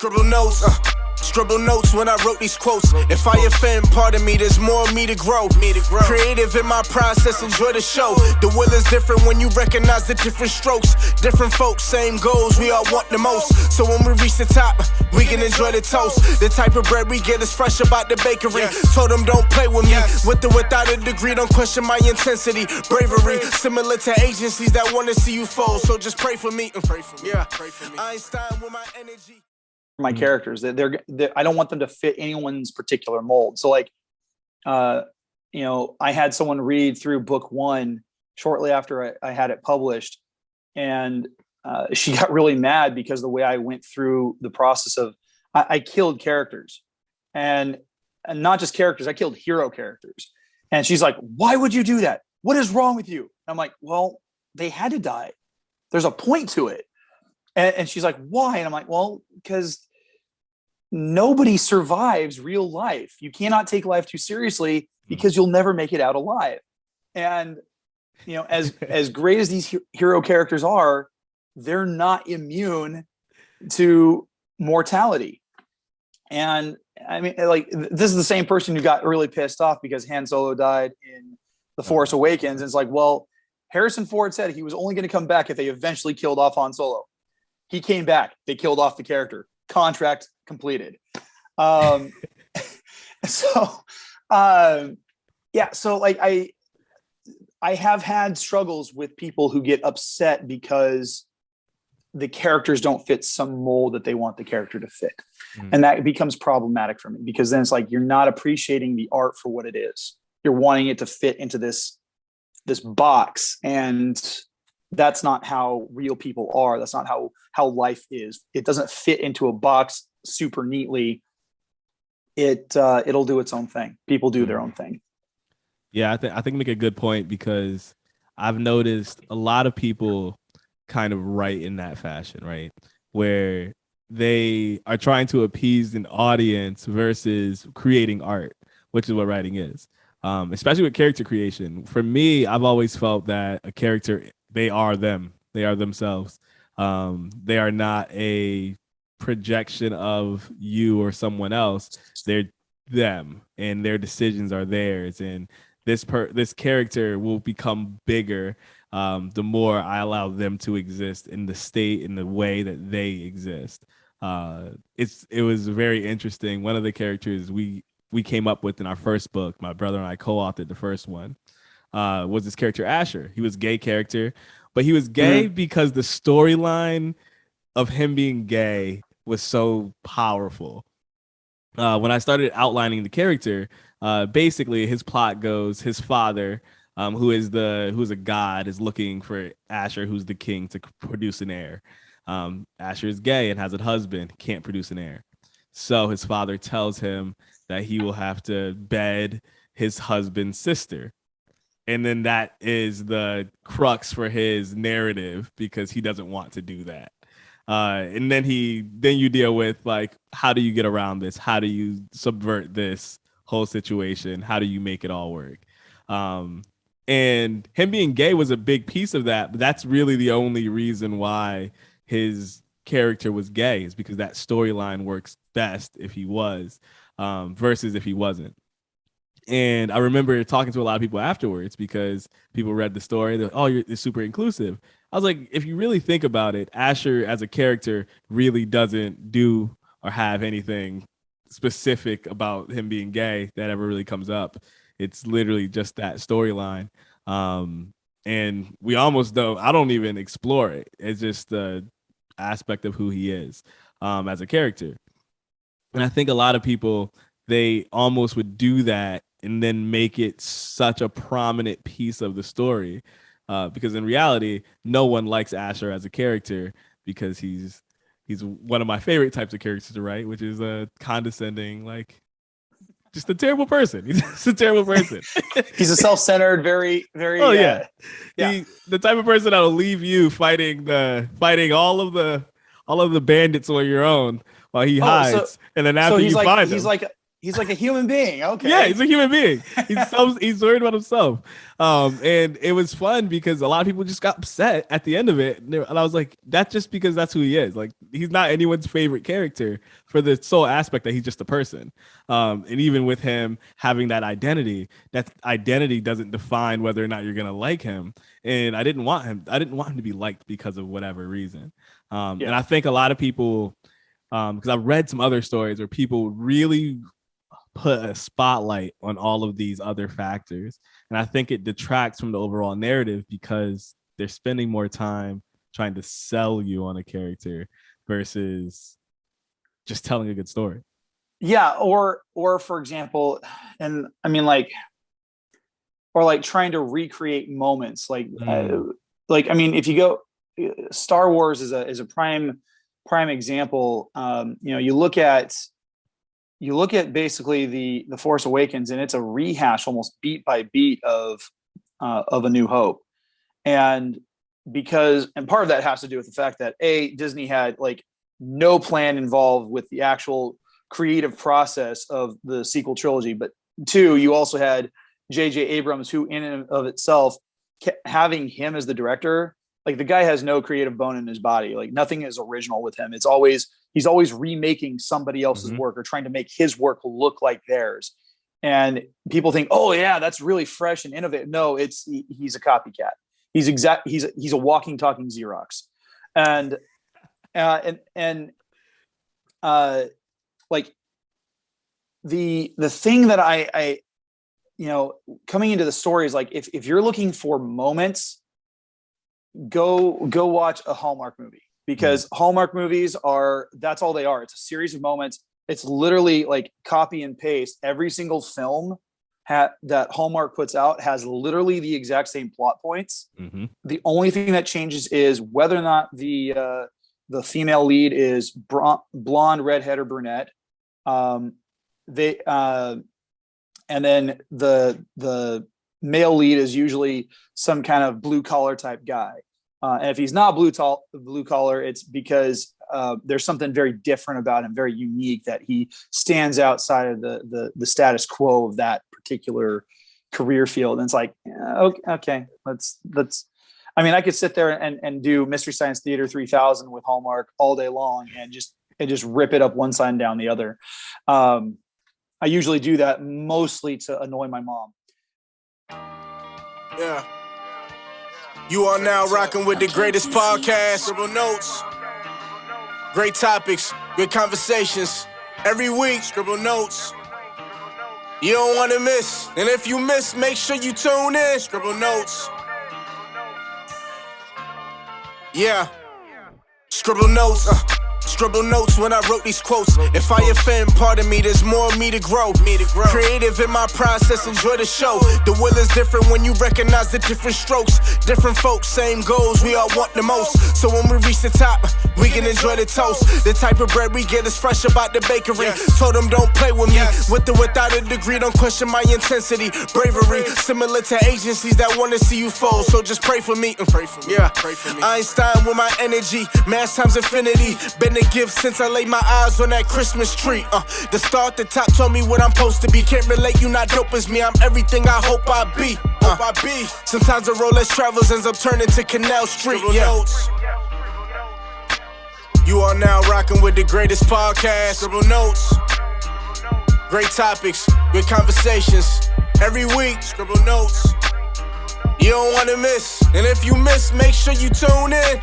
Scribbled notes, scribbled notes when I wrote these quotes. If I offend, pardon me, there's more of me to grow. Creative in my process, enjoy the show. The will is different when you recognize the different strokes. Different folks, same goals, we all want the most. So when we reach the top, we can enjoy the toast. The type of bread we get is fresh about the bakery. Told them don't play with me, with or without a degree. Don't question my intensity, bravery. Similar to agencies that want to see you fold. So just pray for me. Yeah, Einstein with my energy. My characters, they're I don't want them to fit anyone's particular mold. So like, I had someone read through book one shortly after I had it published, and she got really mad because the way I went through the process of I killed characters, and not just characters, I killed hero characters. And she's like, "Why would you do that? What is wrong with you?" I'm like, "Well, they had to die. There's a point to it." And she's like, "Why?" And I'm like, "Well, because nobody survives real life. You cannot take life too seriously because you'll never make it out alive." And, as great as these hero characters are, they're not immune to mortality. And I mean, like, this is the same person who got really pissed off because Han Solo died in The Force Awakens. And it's like, well, Harrison Ford said he was only going to come back if they eventually killed off Han Solo. He came back. They killed off the character. Contract completed. So like I have had struggles with people who get upset because the characters don't fit some mold that they want the character to fit. And that becomes problematic for me, because then it's like, you're not appreciating the art for what it is. You're wanting it to fit into this box, and that's not how real people are. That's not how life is. It doesn't fit into a box super neatly. It'll do its own thing. People do their own thing. Yeah, I think make a good point, because I've noticed a lot of people kind of write in that fashion, right? Where they are trying to appease an audience versus creating art, which is what writing is. Especially with character creation. For me, I've always felt that a character, they are them. They are themselves. They are not a projection of you or someone else. They're them, and their decisions are theirs. And this character will become bigger the more I allow them to exist in the state, in the way that they exist. It was very interesting. One of the characters we came up with in our first book, my brother and I co-authored the first one, was this character Asher. He was a gay character, but he was gay because the storyline of him being gay was so powerful. When I started outlining the character, basically his plot goes, his father, who's a god, is looking for Asher, who's the king, to produce an heir. Asher is gay and has a husband, can't produce an heir. So his father tells him that he will have to bed his husband's sister. And then that is the crux for his narrative, because he doesn't want to do that. And then you deal with, like, how do you get around this? How do you subvert this whole situation? How do you make it all work? And him being gay was a big piece of that. But that's really the only reason why his character was gay, is because that storyline works best if he was, versus if he wasn't. And I remember talking to a lot of people afterwards, because people read the story. They're like, "Oh, you're super inclusive." I was like, if you really think about it, Asher as a character really doesn't do or have anything specific about him being gay that ever really comes up. It's literally just that storyline. And we almost I don't even explore it. It's just the aspect of who he is as a character. And I think a lot of people, they almost would do that and then make it such a prominent piece of the story. Because in reality, no one likes Asher as a character, because he's one of my favorite types of characters to write, which is a condescending, like, just a terrible person. He's just a terrible person. He's a self-centered, very, very. Oh yeah. The type of person that'll leave you fighting all of the bandits on your own while he hides, and then after you find him, He's like a human being. Okay. Yeah, he's a human being. He's worried about himself. And it was fun because a lot of people just got upset at the end of it. And I was like, that's just because that's who he is. Like, he's not anyone's favorite character for the sole aspect that he's just a person. And even with him having that identity doesn't define whether or not you're gonna like him. And I didn't want him to be liked because of whatever reason. And I think a lot of people, because I've read some other stories where people really put a spotlight on all of these other factors. And I think it detracts from the overall narrative because they're spending more time trying to sell you on a character versus just telling a good story. Yeah. Or for example, and I mean, like, or like trying to recreate moments like, I mean, if you go, Star Wars is a prime example. You look at basically the Force Awakens, and it's a rehash almost beat by beat of A New Hope. And part of that has to do with the fact that Disney had like no plan involved with the actual creative process of the sequel trilogy. But two, you also had J.J. Abrams, who in and of itself, having him as the director, like the guy has no creative bone in his body. Like nothing is original with him. He's always remaking somebody else's work or trying to make his work look like theirs. And people think, oh yeah, that's really fresh and innovative. No, he's a copycat. He's a walking, talking Xerox. And like the thing that I coming into the story is like, if you're looking for moments, go watch a Hallmark movie, because Hallmark movies that's all they are. It's a series of moments. It's literally like copy and paste. Every single film that Hallmark puts out has literally the exact same plot points. The only thing that changes is whether or not the female lead is blonde, redhead, or brunette. And then the male lead is usually some kind of blue collar type guy. And if he's not blue collar, it's because there's something very different about him, very unique, that he stands outside of the status quo of that particular career field. And it's like, okay, let's. I mean, I could sit there and do Mystery Science Theater 3000 with Hallmark all day long and just rip it up one side and down the other. I usually do that mostly to annoy my mom. Yeah. You are now rocking with the greatest podcast. Scribbled Notes. Great topics, good conversations. Every week, Scribbled Notes. You don't want to miss. And if you miss, make sure you tune in. Scribbled Notes. Yeah. Scribbled Notes. Scribbled notes when I wrote these quotes. If I offend, pardon me, there's more of me to grow. Creative in my process, enjoy the show. The will is different when you recognize the different strokes. Different folks, same goals, we all want the most. So when we reach the top, we can enjoy the toast. The type of bread we get is fresh about the bakery. Told them don't play with me. With or without a degree, don't question my intensity. Bravery, similar to agencies that want to see you fold. So just pray for me. Pray for me. Einstein with my energy, mass times infinity. Been a gift since I laid my eyes on that Christmas tree. The star at the top told me what I'm supposed to be. Can't relate, you not dope as me. I'm everything I hope I be. Sometimes the road less travels ends up turning to Canal Street. Notes. You are now rocking with the greatest podcast. Scribbled Notes. Great topics, good conversations. Every week, Scribbled Notes. You don't want to miss. And if you miss, make sure you tune in.